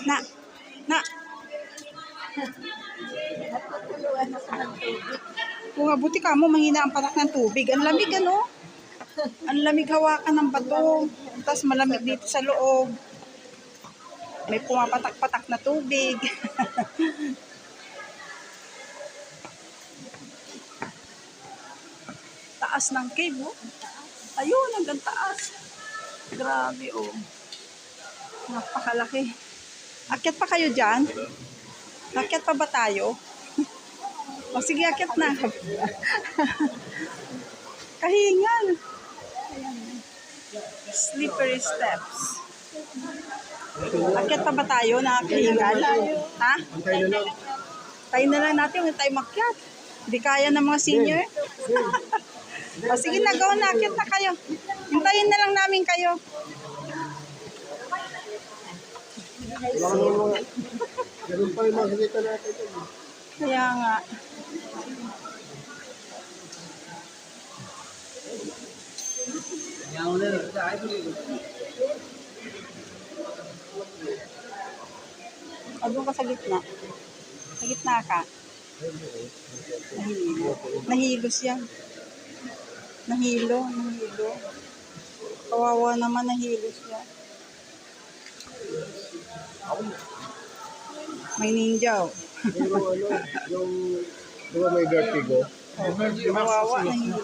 Na, na. Natutuluan ako ng tubig. Kung abuti ka mo, mahina ang patak ng tubig. Ang lamig, ano? Ang lamig hawakan ng bato. Tapos malamig dito sa loob. May pumapatak-patak na tubig. Taas ng cave, oh. Ayun, hanggang taas. Grabe, oh. Napakalaki. Akyat pa kayo dyan? Akyat pa ba tayo? O sige, akyat na. Kahingal. Slippery steps. Akyat pa ba tayo na kahingal? Ha? Tayo na lang natin, huwag tayo makyat. Hindi kaya ng mga senior. O sige na, go na, akyat na kayo. Hintayin na lang namin kayo. Ganun pa yung makikita natin. Kaya nga. O, doon ka sa gitna. Sa gitna ka. Nahilo. Nahilo siya. Nahilo. Kawawa naman, nahilo siya. May ninja, oh. Yung, di ba may vertigo? Kawawa, nahilo.